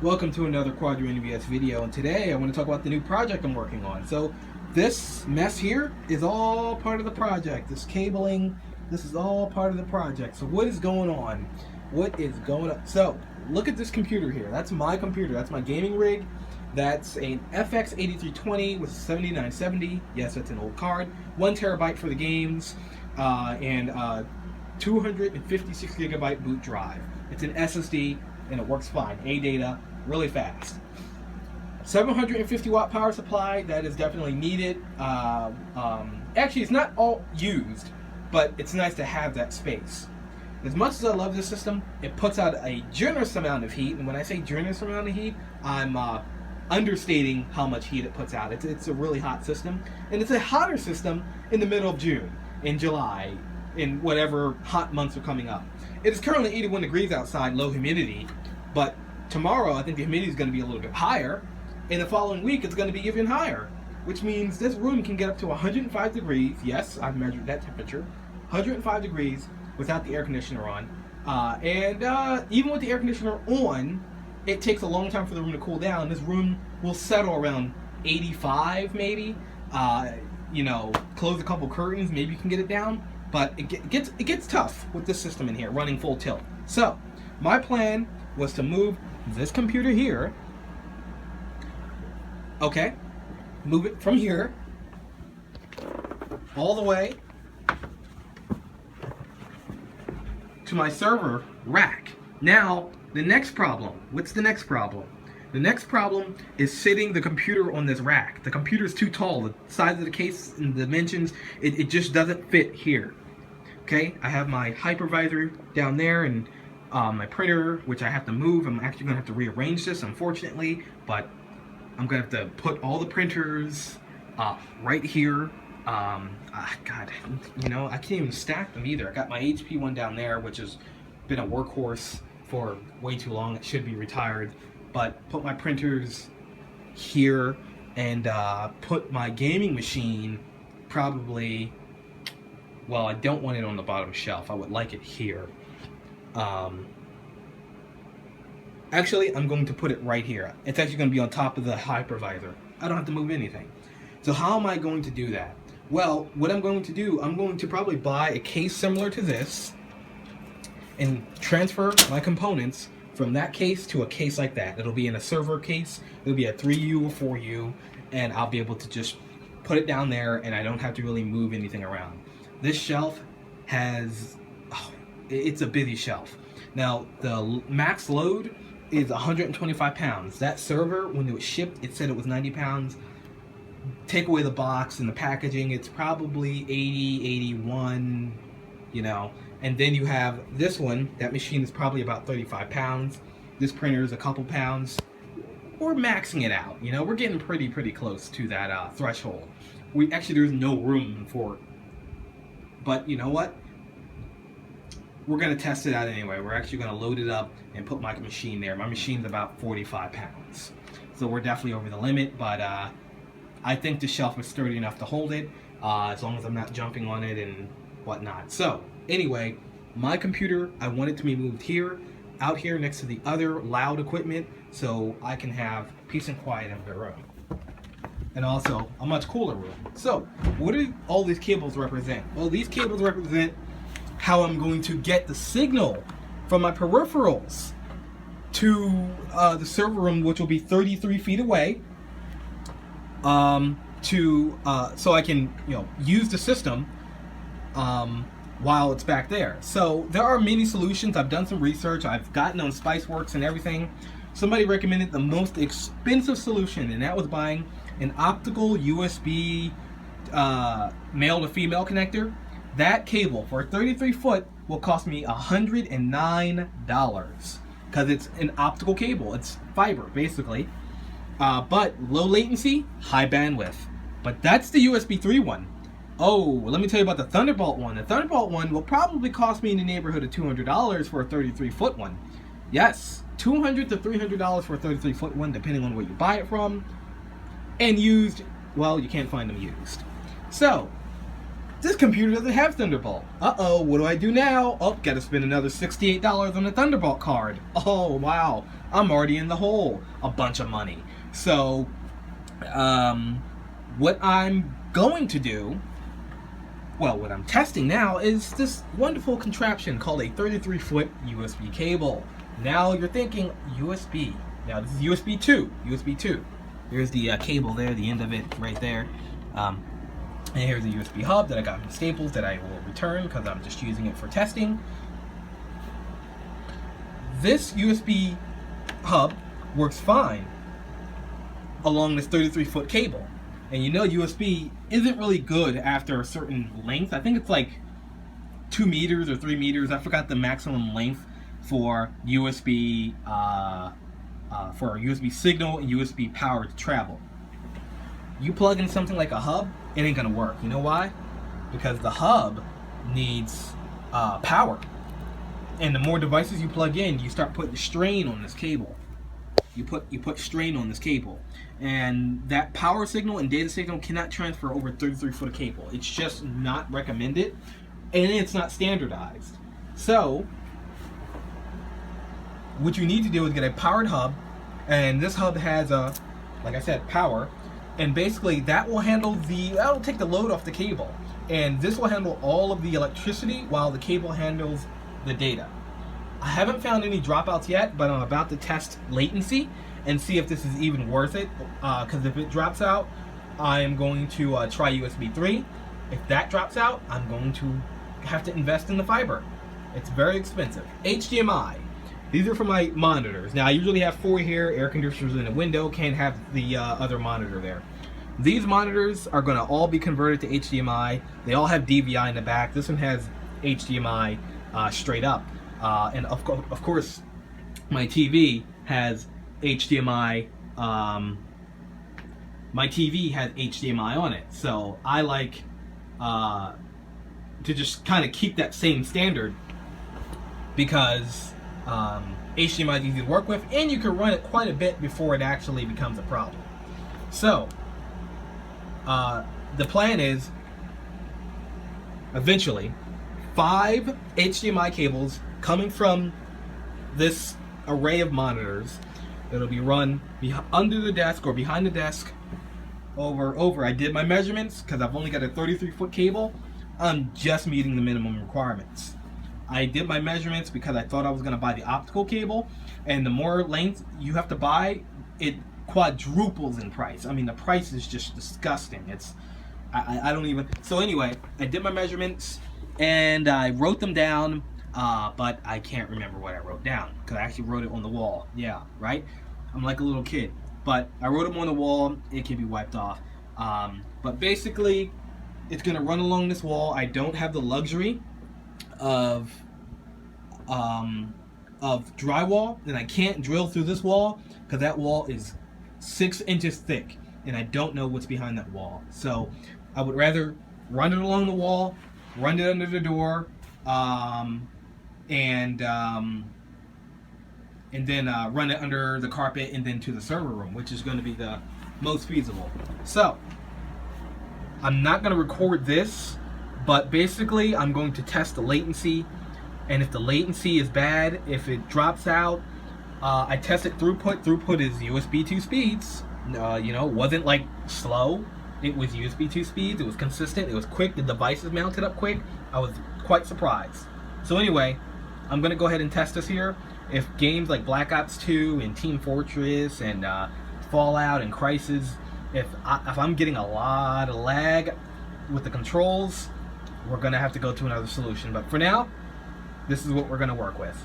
Welcome to another Quadro NVS video, and today I want to talk about the new project I'm working on. So this mess here is all part of the project. This cabling, this is all part of the project. So what is going on? So look at this computer here. That's my computer. That's my gaming rig. That's an FX 8320 with 7970. Yes, that's an old card. 1 terabyte for the games, and 256 gigabyte boot drive. It's an SSD and it works fine. ADATA, really fast. 750 watt power supply, that is definitely needed. Actually, it's not all used, but it's nice to have that space. As much as I love this system, it puts out a generous amount of heat, and when I say generous amount of heat, I'm understating how much heat it puts out. It's a really hot system, and it's a hotter system in the middle of June, in July, in whatever hot months are coming up. It is currently 81 degrees outside, low humidity, but tomorrow I think the humidity is going to be a little bit higher, and the following week it's going to be even higher, which means this room can get up to 105 degrees. Yes, I've measured that temperature. 105 degrees without the air conditioner on. Even with the air conditioner on, it takes a long time for the room to cool down. This room will settle around 85 maybe. Close a couple curtains, maybe you can get it down. But it gets tough with this system in here, running full tilt. So, my plan was to move this computer here. Okay, move it from here all the way to my server rack. Now, the next problem. What's the next problem? The next problem is sitting the computer on this rack. The computer is too tall. The size of the case and the dimensions, it just doesn't fit here. Okay, I have my hypervisor down there and my printer, which I have to move. I'm actually going to have to rearrange this, unfortunately, but I'm going to have to put all the printers right here. God, I can't even stack them either. I got my HP one down there, which has been a workhorse for way too long. It should be retired. But put my printers here and put my gaming machine probably, well, I don't want it on the bottom shelf. I would like it here. Actually, I'm going to put it right here. It's actually going to be on top of the hypervisor. I don't have to move anything. So how am I going to do that? Well, what I'm going to do, I'm going to probably buy a case similar to this and transfer my components from that case to a case like that. It'll be in a server case. It'll be a 3U or 4U, and I'll be able to just put it down there, and I don't have to really move anything around. This shelf has, it's a busy shelf. Now, the max load is 125 pounds. That server, when it was shipped, it said it was 90 pounds. Take away the box and the packaging, it's probably 80, 81, And then you have this one. That machine is probably about 35 pounds. This printer is a couple pounds. We're maxing it out. We're getting pretty close to that threshold. There's no room for it. But you know what? We're going to test it out anyway. We're actually going to load it up and put my machine there. My machine's about 45 pounds. So we're definitely over the limit, but I think the shelf is sturdy enough to hold it, as long as I'm not jumping on it and whatnot. So anyway, my computer, I want it to be moved here, out here next to the other loud equipment, so I can have peace and quiet in the room. And also a much cooler room. So what do all these cables represent? Well, these cables represent how I'm going to get the signal from my peripherals to the server room, which will be 33 feet away, so I can use the system while it's back there. So there are many solutions. I've done some research. I've gotten on Spiceworks and everything. Somebody recommended the most expensive solution, and that was buying an optical USB male to female connector. That cable for a 33 foot will cost me $109 because it's an optical cable. It's fiber basically, but low latency, high bandwidth. But that's the USB 3 one. Oh, let me tell you about the Thunderbolt one. The Thunderbolt one will probably cost me in the neighborhood of $200 for a 33 foot one. Yes, $200 to $300 for a 33 foot one, depending on where you buy it from. And used, well, you can't find them used. So This computer doesn't have Thunderbolt. Uh-oh, what do I do now? Oh, gotta spend another $68 on a Thunderbolt card. Oh, wow. I'm already in the hole. A bunch of money. So, what I'm going to do, well, what I'm testing now is this wonderful contraption called a 33-foot USB cable. Now you're thinking, USB. Now this is USB 2. USB 2. Here's the cable there, the end of it right there. And here's the USB hub that I got from Staples that I will return because I'm just using it for testing. This USB hub works fine along this 33-foot cable. And you know USB isn't really good after a certain length. I think it's like 2 meters or 3 meters. I forgot the maximum length for USB for a USB signal and USB power to travel. You plug in something like a hub, it ain't gonna work. You know why? Because the hub needs power. And the more devices you plug in, you start putting strain on this cable. You put strain on this cable. And that power signal and data signal cannot transfer over 33-foot cable. It's just not recommended, and it's not standardized. So, what you need to do is get a powered hub, and this hub has a, like I said, power, and basically that will that'll take the load off the cable, and this will handle all of the electricity while the cable handles the data. I haven't found any dropouts yet, but I'm about to test latency and see if this is even worth it, because if it drops out, I am going to try USB 3. If that drops out, I'm going to have to invest in the fiber. It's very expensive. HDMI. These are for my monitors. Now, I usually have 4 here, air conditioners in the window, can't have the other monitor there. These monitors are going to all be converted to HDMI. They all have DVI in the back. This one has HDMI straight up. And of course, my TV has HDMI. My TV has HDMI on it. So I like to just kind of keep that same standard because HDMI is easy to work with, and you can run it quite a bit before it actually becomes a problem. So the plan is eventually 5 HDMI cables coming from this array of monitors that'll be run under the desk or behind the desk over. I did my measurements because I've only got a 33-foot cable. I'm just meeting the minimum requirements. I did my measurements because I thought I was going to buy the optical cable, and the more length you have to buy, it quadruples in price. I mean, the price is just disgusting. I don't even. So anyway, I did my measurements and I wrote them down, but I can't remember what I wrote down because I actually wrote it on the wall. Yeah, right? I'm like a little kid, but I wrote them on the wall. It can be wiped off. But basically, it's going to run along this wall. I don't have the luxury of drywall, and I can't drill through this wall because that wall is 6 inches thick, and I don't know what's behind that wall. So I would rather run it along the wall, run it under the door, and then run it under the carpet and then to the server room, which is going to be the most feasible. So I'm not going to record this, but basically I'm going to test the latency, and if the latency is bad, if it drops out, I tested throughput. Throughput is USB 2 speeds. Wasn't like slow. It was USB 2 speeds. It was consistent. It was quick. The device is mounted up quick. I was quite surprised. So anyway, I'm going to go ahead and test this here. If games like Black Ops 2 and Team Fortress and Fallout and Crysis, if I'm getting a lot of lag with the controls, we're going to have to go to another solution. But for now, this is what we're going to work with.